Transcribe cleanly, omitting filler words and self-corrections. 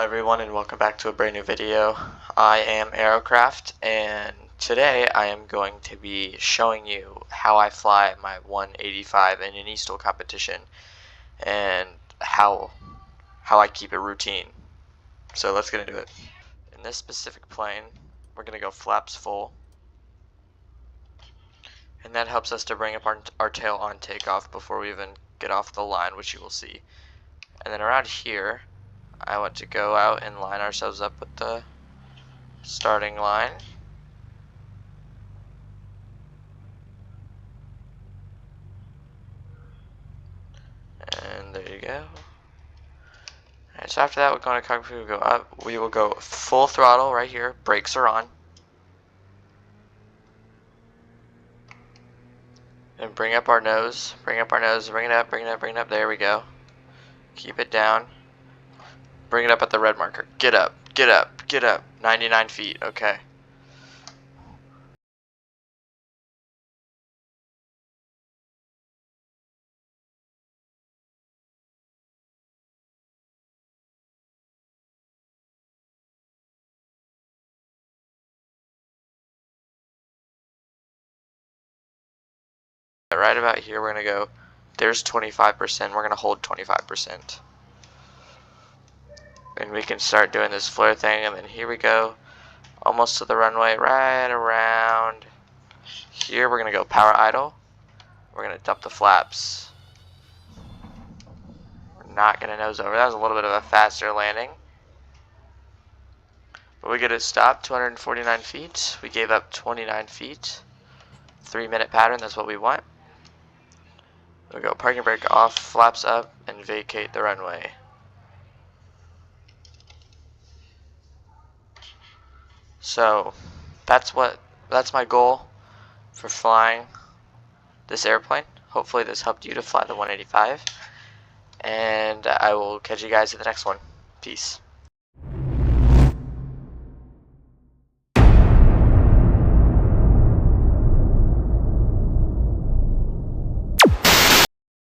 everyone, and welcome back to a brand new video. I am Aerocraft, and today I am going to be showing you how I fly my 185 in an eSTOL competition and how I keep it routine. So let's get into it. In this specific plane, we're going to go flaps full, and that helps us to bring up our tail on takeoff before we even get off the line, which you will see. And then around here, I want to go out and line ourselves up with the starting line. And there you go. Alright, so after that, we're going to cockpit, we'll go up. We will go full throttle right here. Brakes are on. And bring up our nose. Bring up our nose. Bring it up, bring it up, bring it up. There we go. Keep it down. Bring it up at the red marker. Get up, get up, get up. 99 feet. Okay. Right about here, we're going to go. There's 25%. We're going to hold 25%. And we can start doing this flare thing, and then here we go. Almost to the runway, right around here. We're going to go power idle. We're going to dump the flaps. We're not going to nose over. That was a little bit of a faster landing. But we get it stopped, 249 feet. We gave up 29 feet. 3-minute pattern, that's what we want. We'll go parking brake off, flaps up, and vacate the runway. So that's my goal for flying this airplane. Hopefully this helped you to fly the 185, and I will catch you guys in the next one. Peace.